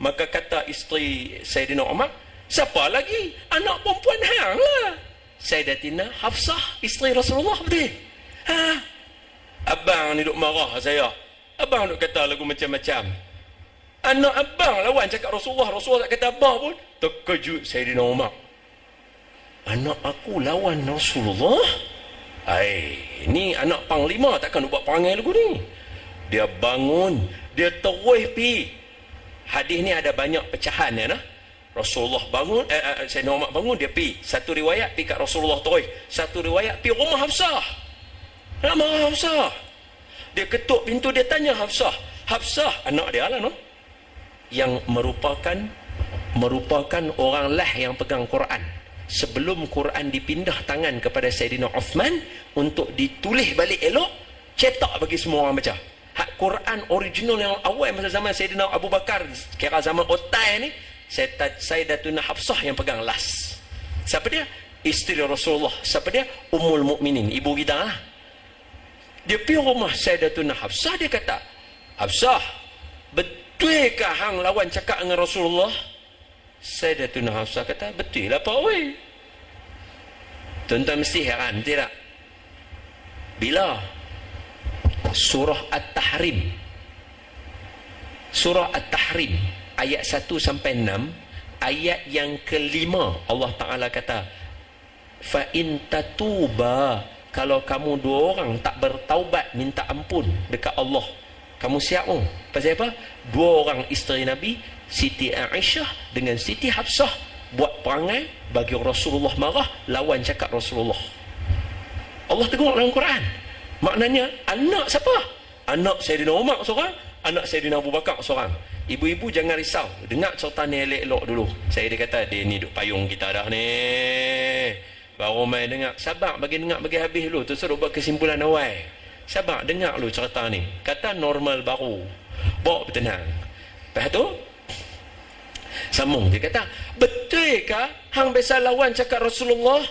Maka kata isteri Saidina Umar, siapa lagi? Anak perempuan hang lah. Sayyidatina Hafsah, isteri Rasulullah, betul? Abang ni duk marah saya. Abang duk kata lagu macam-macam. Anak abang lawan cakap Rasulullah. Rasulullah tak kata apa pun. Terkejut Saidina Umar. Anak aku lawan Rasulullah? Ni anak panglima takkan buat perangai lagu ni. Dia bangun, dia terus pi. Hadis ni ada banyak pecahan ya nah. Rasulullah bangun, Saidina Umar bangun, dia pi. Satu riwayat pi kat Rasulullah terus. Satu riwayat pi rumah Hafsah. Nama Hafsah. Dia ketuk pintu, dia tanya Hafsah. Hafsah anak dia lah no. Yang merupakan orang lah yang pegang Quran. Sebelum Quran dipindah tangan kepada Saidina Uthman untuk ditulis balik elok, cetak bagi semua orang baca. Hak Quran original yang awal masa zaman Saidina Abu Bakar, kira zaman otai ni, Sayyidatuna Hafsah yang pegang last. Siapa dia? Isteri Rasulullah. Siapa dia? Ummul Mukminin, ibu kita lah. Dia pergi rumah Sayyidatuna Hafsah, dia kata, Hafsah, betulkah hang lawan cakap dengan Rasulullah? Sayyidatuna Hafsah kata, betul lah Pak Wei. Tuan-tuan mesti heran, tidak? Bila surah At-Tahrim, surah At-Tahrim ayat 1 sampai 6, ayat yang kelima Allah Ta'ala kata, fa in tatuba, kalau kamu dua orang tak bertaubat minta ampun dekat Allah, kamu siap oh? Pasal apa? Dua orang isteri Nabi, Siti Aisyah dengan Siti Hafsah, buat perangai bagi Rasulullah marah, lawan cakap Rasulullah. Allah tegur dalam Quran. Maknanya anak siapa? Anak Saidina Umar seorang, anak Saidina Abu Bakar seorang. Ibu-ibu jangan risau, dengar cerita ni elok-elok dulu. Saya dia kata, dia ni duk payung kita dah ni, baru main dengar. Sabar bagi dengar bagi habis dulu, tu suruh buat kesimpulan awal. Sabar dengar dulu cerita ni. Kata normal baru, bawa bertenang. Lepas tu sambung, dia kata, betulkah hang biasa lawan cakap Rasulullah?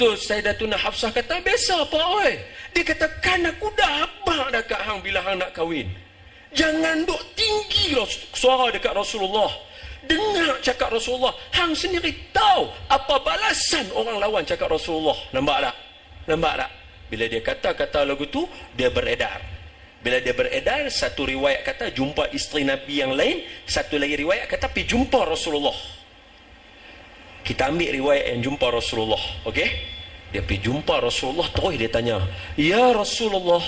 Tu Sayyidatuna Hafsah kata, biasa apa oi? Dia kata, kan aku dah abang dah kat hang bila hang nak kahwin. Jangan duk tinggi suara dekat Rasulullah. Dengar cakap Rasulullah. Hang sendiri tahu apa balasan orang lawan cakap Rasulullah. Nampak tak? Nampak tak? Bila dia kata-kata lagu tu, dia beredar. Bila dia beredar, satu riwayat kata jumpa isteri Nabi yang lain, satu lagi riwayat kata pergi jumpa Rasulullah. Kita ambil riwayat yang jumpa Rasulullah, okey? Dia pergi jumpa Rasulullah, terus dia tanya, ya Rasulullah,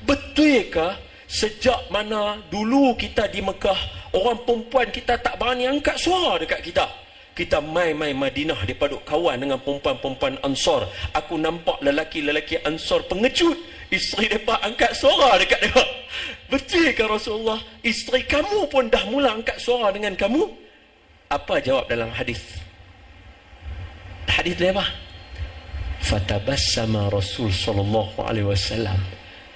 betulkah sejak mana dulu kita di Mekah, orang perempuan kita tak berani angkat suara dekat kita? Kita mai-mai Madinah, dia paduk kawan dengan perempuan-perempuan Ansar. Aku nampak lelaki-lelaki Ansar pengejut, isteri mereka angkat suara dekat dia. Betulkah Rasulullah, isteri kamu pun dah mula angkat suara dengan kamu? Apa jawab dalam hadis? Hadis dia apa? Fatabassama Rasul sallallahu alaihi wasallam.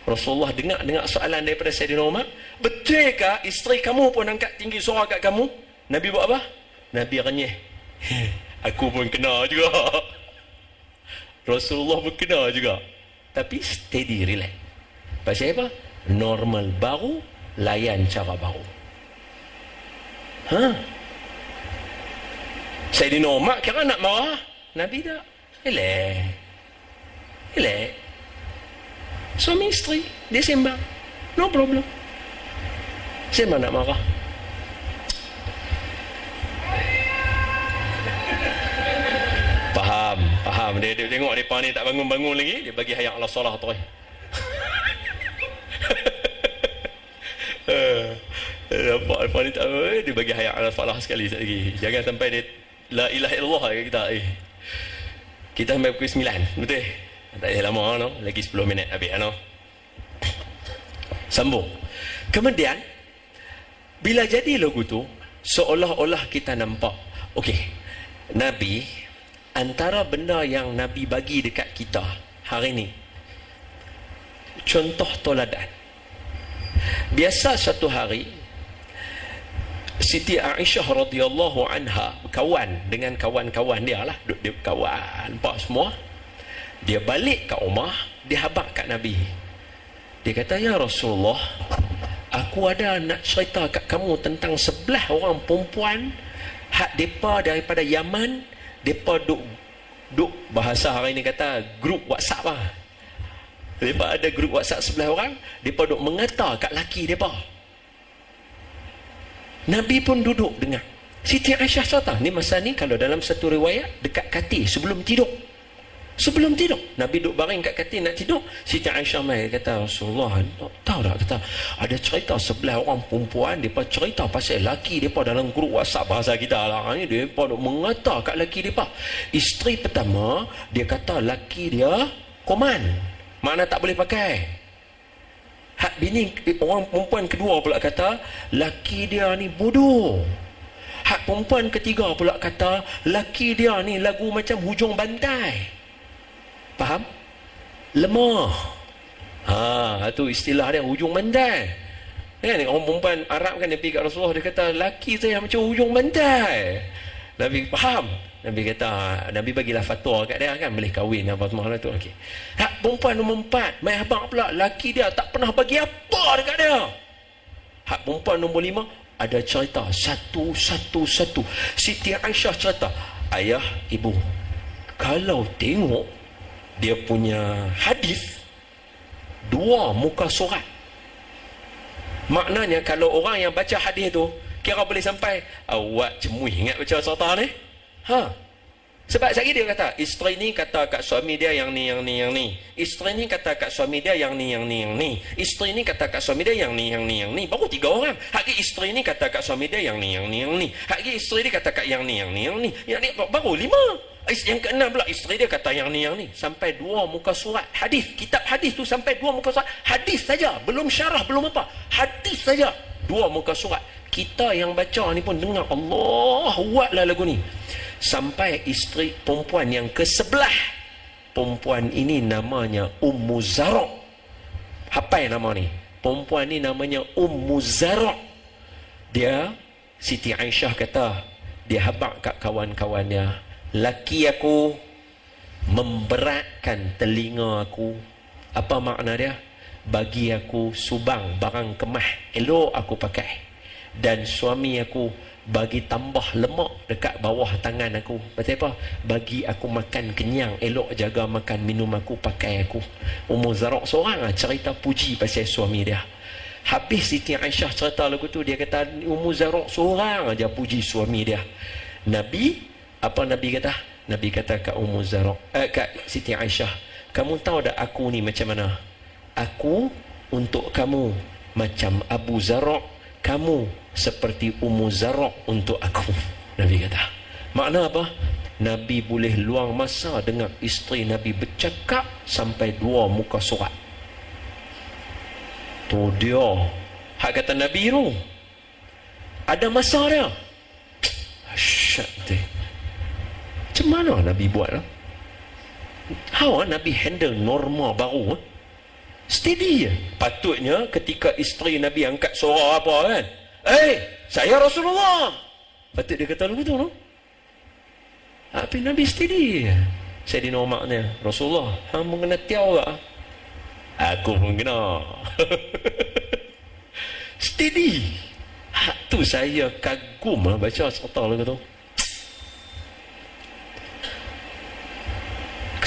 Rasulullah dengar soalan daripada Sayyidina Umar, betulkah isteri kamu pun angkat tinggi suara kat kamu? Nabi buat apa? Nabi renyeh. Aku pun kena juga. Rasulullah pun kena juga. Tapi steady, relax. Pasal apa? Normal baru, layan cara baru. Sayyidina Umar kira nak marah, Nabi tak. Relax. Suami isteri, dia sembang. No problem. Sembang nak marah. Faham. Dia tengok mereka ni tak bangun-bangun lagi, dia bagi hayat Allah solah terus. Nampak mereka ni tak bangun, dia bagi hayat Allah solah sekali lagi. Jangan sampai dia la ilaha illallah kita. Kita sampai pukul 9, betul? Tak payah lama no? Lagi 10 minit habis no? Sambung. Kemudian bila jadi lagu tu, seolah-olah kita nampak, okey, Nabi, antara benda yang Nabi bagi dekat kita hari ni, contoh toladan. Biasa satu hari Siti Aisyah radhiyallahu anha kawan dengan kawan-kawan dia lah, dia kawan pak semua, dia balik kat rumah, dia habaq kat Nabi. Dia kata, ya Rasulullah, aku ada nak cerita kat kamu tentang 11 orang perempuan hak depa daripada Yaman. Depa duk bahasa hari ni kata grup WhatsApp lah. Depa ada grup WhatsApp 11 orang, depa duk mengata kat laki depa. Nabi pun duduk dengar. Siti Aisyah cerita, ni masa ni kalau dalam satu riwayat dekat katil sebelum tidur. Sebelum tidur, Nabi duduk baring kat katil nak tidur. Siti Aisyah mai kata, Rasulullah, tahu tak, kata ada cerita 11 orang perempuan, depa cerita pasal laki depa dalam grup WhatsApp bahasa kita lah ni, depa duk mengata kat laki depa. Isteri pertama dia kata laki dia koman, makna tak boleh pakai. Hak bini orang perempuan kedua pula kata laki dia ni bodoh. Hak perempuan ketiga pula kata laki dia ni lagu macam hujung bantai. Faham? Lemah. Tu istilah dia, hujung bantai. Kan orang perempuan Arab kan, dia pergi kat Rasulullah, dia kata laki saya macam hujung bantai. Nabi faham. Nabi kata, Nabi bagilah fatwa kat dia kan, boleh kahwin apa semua tu. Okey. Hak perempuan nombor 4, mai abang pula laki dia tak pernah bagi apa dekat dia. Hak perempuan nombor 5 ada cerita satu. Siti Aisyah cerita, ayah, ibu, kalau tengok dia punya hadis 2 muka surat. Maknanya kalau orang yang baca hadis tu kira boleh sampai awak cemuih ingat baca cerita ni. Sebab sekali dia kata isteri ni kata kat suami dia yang ni. Isteri ni kata kat suami dia yang ni. Isteri ni kata kat suami dia yang ni. Baru 3 orang. Hak isteri ni kata kat suami dia yang ni. Hak isteri dia kata kat yang ni. Yang ni baru 5. Yang ke-6 pula isteri dia kata yang ni. Sampai 2 muka surat hadis. Kitab hadis tu sampai 2 muka surat hadis saja, belum syarah, belum apa. Hadis saja 2 muka surat. Kita yang baca ni pun dengar Allah buatlah lagu ni. Sampai isteri perempuan yang ke-11. Perempuan ini namanya Ummu Zara'. Apa yang nama ni? Perempuan ni namanya Ummu Zara'. Dia, Siti Aisyah kata, dia habaq kat kawan-kawannya, laki aku memberatkan telinga aku. Apa makna dia? Bagi aku subang barang kemah elok aku pakai, dan suami aku bagi tambah lemak dekat bawah tangan aku. Pasal apa? Bagi aku makan kenyang, elok jaga makan minum aku, pakai aku. Ummu Zara' seorang cerita puji pasal suami dia. Habis Siti Aisyah cerita lagu tu, dia kata Ummu Zara' seorang aja puji suami dia. Nabi, apa Nabi kata? Nabi kata kat Ummu Zara', kat Siti Aisyah, kamu tahu tak aku ni macam mana? Aku untuk kamu macam Abu Zara', kamu seperti Ummu Zara' untuk aku. Nabi kata. Makna apa? Nabi boleh luang masa dengan isteri Nabi bercakap sampai 2 muka surat. Tu dia. Hak kata Nabi tu. Ada masa dia. Asyik deh. Macam mana Nabi buat lah? How Nabi handle norma baru? Steady je. Patutnya ketika isteri Nabi angkat suara apa kan, saya Rasulullah, patut dia kata begitu no? Tapi Nabi steady. Saya dinomaknya Rasulullah, hang mengenai tiaw tak? Aku pun kena. Steady. Hak tu saya kagum lah baca serta lagu tu.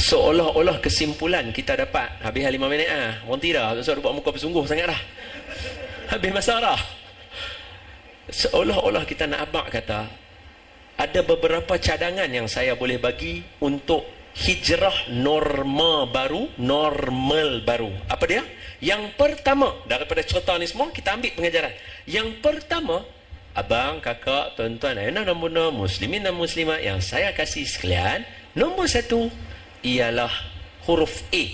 Seolah-olah kesimpulan kita dapat habis 5 minit berhenti dah. Tak usah buat muka bersungguh sangat dah. Habis masa dah. Seolah-olah kita nak abang kata ada beberapa cadangan yang saya boleh bagi untuk hijrah normal baru. Apa dia? Yang pertama, daripada cerita ni semua kita ambil pengajaran. Yang pertama, abang, kakak, tuan-tuan, anak dan bunda, muslimin dan muslimat yang saya kasih sekalian, nombor 1 ialah huruf A.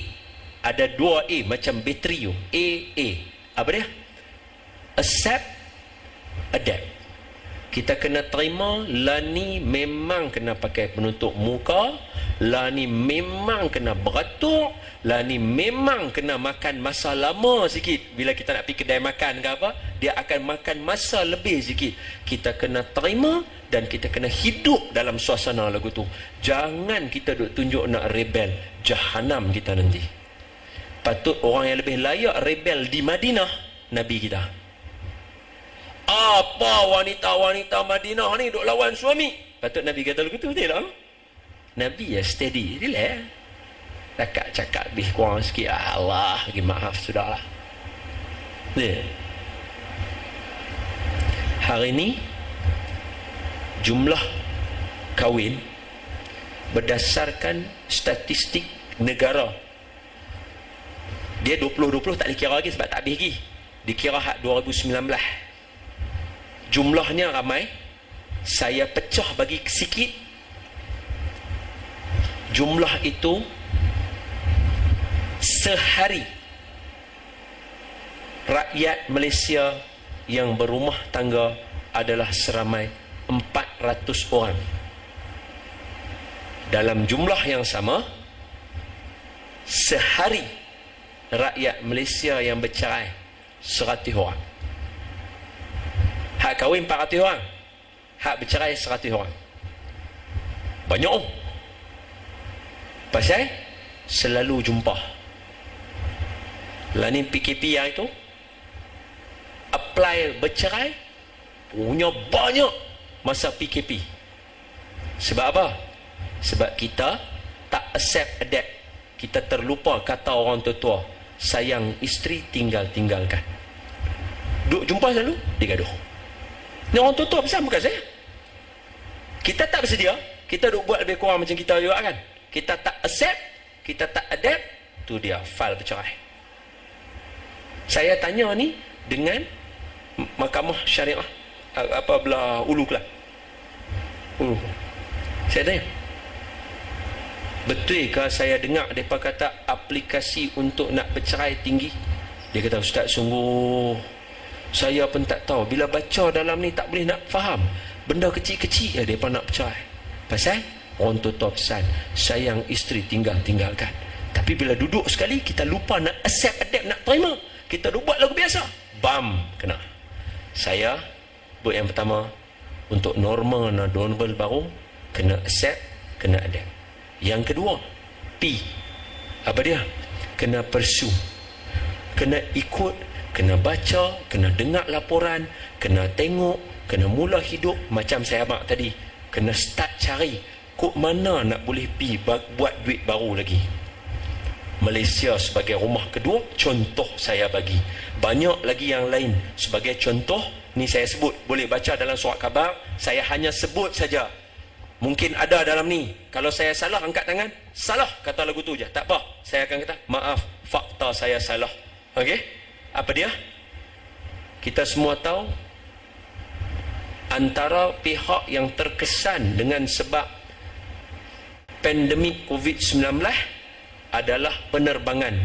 Ada 2 A macam bateri tu. A. Apa dia? Accept, adapt. Kita kena terima, lah ni memang kena pakai penutup muka, lah ni memang kena beratur, lah ni memang kena makan masa lama sikit. Bila kita nak pergi kedai makan ke apa, dia akan makan masa lebih sikit. Kita kena terima dan kita kena hidup dalam suasana lagu tu. Jangan kita duk tunjuk nak rebel, jahanam kita nanti. Patut orang yang lebih layak rebel di Madinah, Nabi kita. Apa wanita-wanita Madinah ni duk lawan suami? Patut Nabi kata lagu tu, betul tak? Nabi ya steady, relax. Dekat cakap lebih kurang sikit, Allah, bagi maaf, sudahlah. Dia. Hari ni jumlah kahwin berdasarkan statistik negara, dia 2020 tak dikira lagi sebab tak habis lagi. Dikira hak 2019. Jumlahnya ramai. Saya pecah bagi sikit. Jumlah itu sehari rakyat Malaysia yang berumah tangga adalah seramai 400 orang. Dalam jumlah yang sama, sehari rakyat Malaysia yang bercerai 100 orang. Hak kahwin 400 orang, hak bercerai 100 orang. Banyak oh. Pasal selalu jumpa. Lah ni PKP yang itu apply bercerai punya banyak masa PKP. Sebab apa? Sebab kita tak accept, adapt. Kita terlupa kata orang tua, sayang isteri tinggalkan. Duk jumpa selalu digaduh. Ni orang tua pasal bukan saya. Kita tak bersedia, kita duk buat lebih kurang macam kita juga kan. Kita tak accept, kita tak adapt, tu dia file bercerai. Saya tanya ni dengan Mahkamah Syariah apa belah Ulu Kelang. Saya tanya, betul ke saya dengar mereka kata aplikasi untuk nak bercerai tinggi? Dia kata, Ustaz, sungguh saya pun tak tahu. Bila baca dalam ni tak boleh nak faham. Benda kecil-kecil mereka nak bercerai. Pasal orang tua pesan, sayang isteri tinggalkan. Tapi bila duduk sekali, kita lupa nak accept, adapt, nak terima. Kita duk buat lagu biasa, bam, kena. Saya buat yang pertama, untuk norma baru, kena accept, kena adapt. Yang kedua, P, apa dia? Kena pursue, kena ikut, kena baca, kena dengar laporan, kena tengok, kena mula hidup. Macam saya abang tadi, kena start cari kok mana nak boleh pi buat duit baru lagi. Malaysia sebagai rumah kedua, contoh saya bagi. Banyak lagi yang lain. Sebagai contoh, ni saya sebut, boleh baca dalam surat khabar, saya hanya sebut saja. Mungkin ada dalam ni. Kalau saya salah, angkat tangan. Salah, kata lagu tu je. Tak apa, saya akan kata, maaf, fakta saya salah. Okey? Apa dia? Kita semua tahu, antara pihak yang terkesan dengan sebab pandemik COVID-19 adalah penerbangan.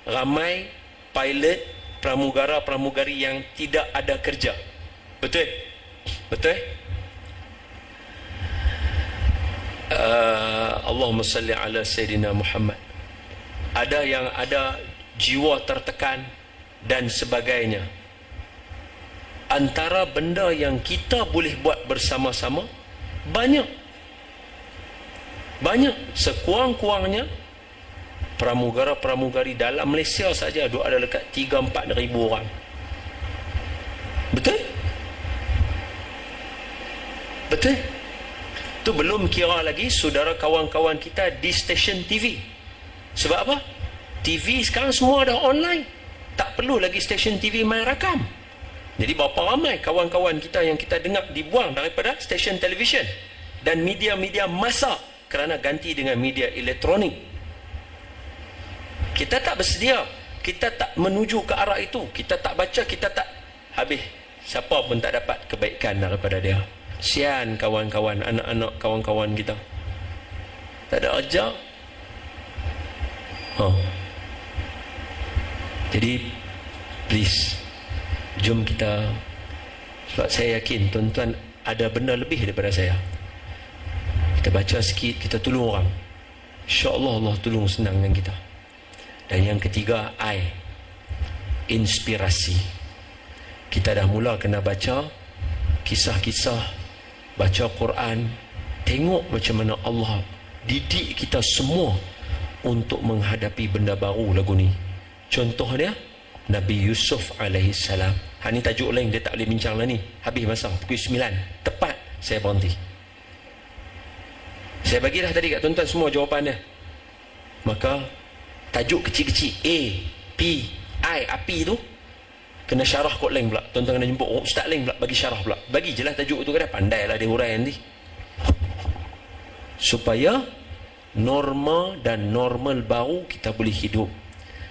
Ramai pilot, pramugara-pramugari yang tidak ada kerja. Betul? Betul? Allahumma salli ala Sayyidina Muhammad. Ada yang ada jiwa tertekan dan sebagainya. Antara benda yang kita boleh buat bersama-sama, banyak. Sekurang-kurangnya pramugara-pramugari dalam Malaysia saja ada dekat 3-4 ribu orang. Betul? Betul? Tu belum kira lagi saudara kawan-kawan kita di stesen TV. Sebab apa? TV sekarang semua dah online. Tak perlu lagi stesen TV main rakam. Jadi berapa ramai kawan-kawan kita yang kita dengar dibuang daripada stesen televisyen dan media-media massa kerana ganti dengan media elektronik. Kita tak bersedia, kita tak menuju ke arah itu, kita tak baca, kita tak habis. Siapa pun tak dapat kebaikan daripada dia. Sian kawan-kawan, anak-anak kawan-kawan kita, tak ada ajar. Jadi Please, jom kita, sebab saya yakin tuan-tuan ada benda lebih daripada saya. Kita baca sikit, kita tolong orang, InsyaAllah Allah tolong senang dengan kita. Dan yang ketiga, inspirasi. Kita dah mula kena baca kisah-kisah, baca Quran, tengok macam mana Allah didik kita semua untuk menghadapi benda baru lagu ni. Contohnya Nabi Yusuf alaihissalam. Ni tajuk lain, dia tak boleh bincang lah ni, habis masa pukul 9 tepat saya berhenti. Saya bagilah tadi kat tuan-tuan semua jawapan dia. Maka tajuk kecil-kecil A, P, I, api tu kena syarah kot lain pula. Tuan-tuan kena jemput ustaz lain pula bagi syarah pula. Bagi je lah tajuk tu, kena pandai lah dia hurai nanti, supaya norma dan normal baru kita boleh hidup.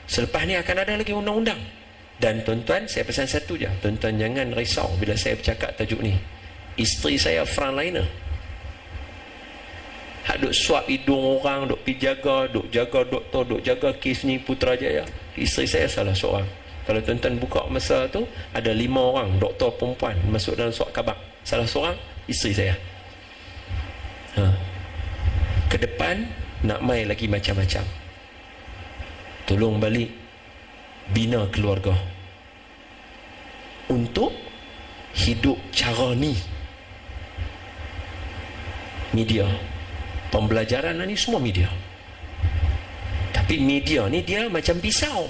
Selepas ni akan ada lagi undang-undang. Dan tuan-tuan, saya pesan satu je, tuan-tuan jangan risau bila saya bercakap tajuk ni. Isteri saya frontliner, duk suap hidung orang, duk pergi jaga, duk jaga doktor, duk jaga kes ni Putrajaya. Isteri saya salah seorang. Kalau tuan-tuan buka masa tu, ada 5 orang doktor perempuan masuk dalam suap khabar. Salah seorang isteri saya. Ke depan nak mai lagi macam-macam. Tolong balik bina keluarga untuk hidup cara ni. Media, pembelajaran ni semua media. Tapi media ni dia macam pisau,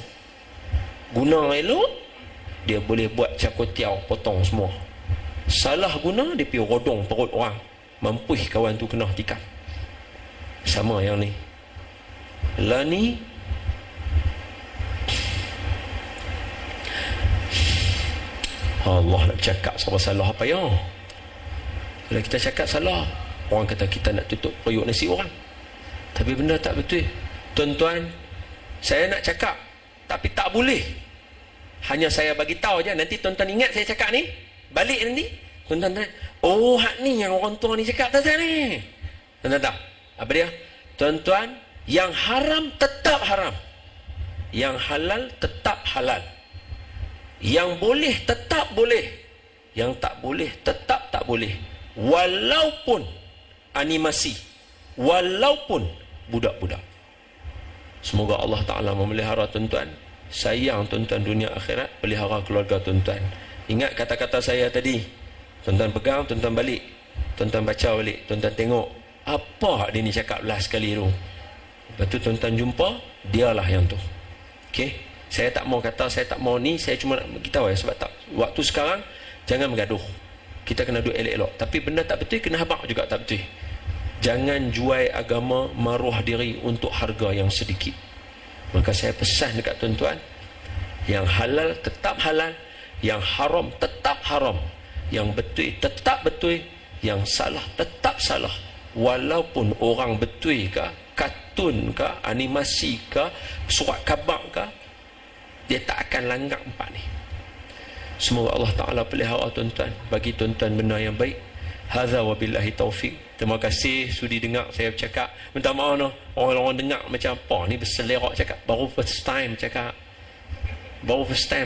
guna elok dia boleh buat cakotiau, potong semua. Salah guna, dia pergi rodong perut orang, mampuih kawan tu kena tikam. Sama yang ni lah ni. Allah nak cakap salah apa ya? Kalau kita cakap salah, orang kata kita nak tutup periuk nasi orang. Tapi benda tak betul. Tuan-tuan, saya nak cakap tapi tak boleh. Hanya saya bagi tahu je, nanti tuan-tuan ingat saya cakap ni, balik nanti tuan-tuan tanya, oh hak ni yang orang tua ni cakap tadi ni. Tuan-tuan tahu apa dia? Tuan-tuan, yang haram tetap haram, yang halal tetap halal, yang boleh tetap boleh, yang tak boleh tetap tak boleh. Walaupun animasi, walaupun budak-budak. Semoga Allah Ta'ala memelihara tuan-tuan, sayang tuan-tuan dunia akhirat, pelihara keluarga tuan-tuan. Ingat kata-kata saya tadi, tuan-tuan pegang, tuan-tuan balik, tuan-tuan baca balik, tuan-tuan tengok apa dia ni cakap last sekali tu. Lepas tu tuan-tuan jumpa, dialah yang tu. Okey, saya tak mau kata, saya tak mau ni, saya cuma nak beritahu ya, sebab tak, waktu sekarang jangan bergaduh. Kita kena duduk elok-elok. Tapi benda tak betul, kena habaq juga tak betul. Jangan jual agama, maruah diri untuk harga yang sedikit. Maka saya pesan dekat tuan-tuan, yang halal tetap halal, yang haram tetap haram, yang betul tetap betul, yang salah tetap salah. Walaupun orang betul ke, kartun ke, animasi ke, surat khabar ke, dia tak akan langgar empat ni. Semoga Allah Ta'ala pelihara tuan-tuan, bagi tuan-tuan benda yang baik. Hadza wabillahi taufiq. Terima kasih sudi dengar saya bercakap. Minta maaf no, orang-orang dengar macam apa ni, berselerak cakap, baru first time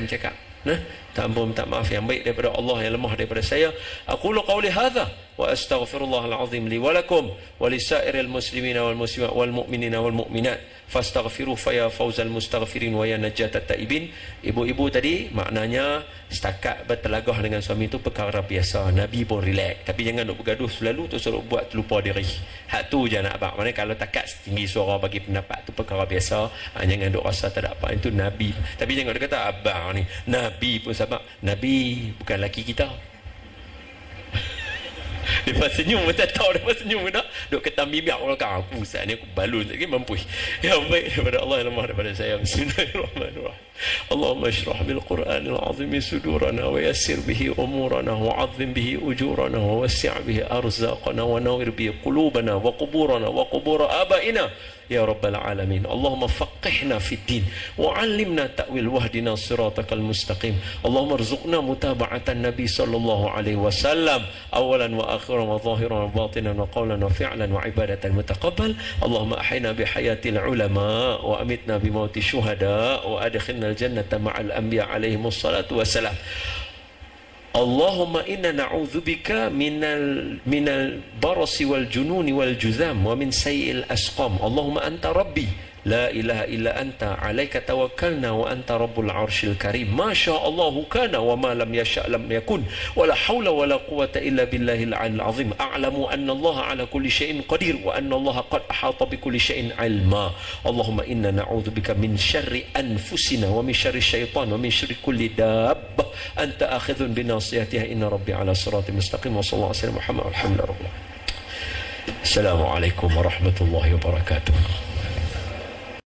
cakap, nah, tanpa minta maaf yang baik daripada Allah, yang lemah daripada saya. Aqulu qawli hadza wa astaghfirullahal azim li wa lakum wa lisairil muslimina wal muslimat wal mu'minina wal mu'minat fastaghfiru fa ya fawzal mustaghfirin wa ya najatat taibin. Ibu-ibu tadi maknanya setakat bertelagah dengan suami itu perkara biasa, Nabi pun relax. Tapi jangan duk bergaduh selalu tu, suruh buat terlupa diri. Hak tu je nak abang. Maknanya kalau takat tinggi suara bagi pendapat tu perkara biasa, jangan duk rasa tak ada apa, itu Nabi. Tapi jangan duk kata abang ni Nabi pun sabar. Nabi bukan laki kita. Dia senyum, kita tahu dia senyum dah. Duk ketam bibir orang kata aku saat ni aku balun lagi mampu. Ya baik daripada Allah yang lemah daripada saya. Bismillahirrahmanirrahim. Allahumma shrah bil Qur'anil azim sudurana wa yassir bihi umurana wa 'azzim bihi ujurana wa wassi' bihi arzaqana wa nawwir bihi qulubana wa quburana wa qubur abaina ya rabbal alamin. Allahumma faqihna fid din wa 'allimna ta'wil wahdina siratal mustaqim. Allahumma arzuqna mutaba'atan nabi sallallahu alaihi wasallam awalan wa akhiran wa zahiran wa batinan wa qawlan wa fi'lan wa ibadatan mutaqabbal. Allahumma ahyina bi hayatil ulama wa amitna bi mauti syuhada wa adkhilna al jannata ma'al anbiya alaihimus salatu wassalam. Allahumma inna na'udzubika minal barasi wal jununi wal juzam wa min sayyi'il asqam. Allahumma anta rabbi la ilaha illa anta alaika tawakkalna wa anta rabbul arshil karim. Ma sya'allahu kana wa ma lam yasha' lam yakun wa la hawla wa la quwwata illa billahil 'aliyyil 'azim. A'lamu anna Allah 'ala kulli syai'in qadir wa anna Allah qad ahata bi kulli syai'in 'ilma. Allahumma inna na'udzubika min syarri anfusina wa min syarri syaitan wa min syarri kulli dabbah anta akhidhun bi nasiyatiha inna rabbi 'ala siratin mustaqim. Wa sallallahu alaihi wa sallam Muhammad alhamdulillah. Assalamualaikum warahmatullahi wabarakatuh.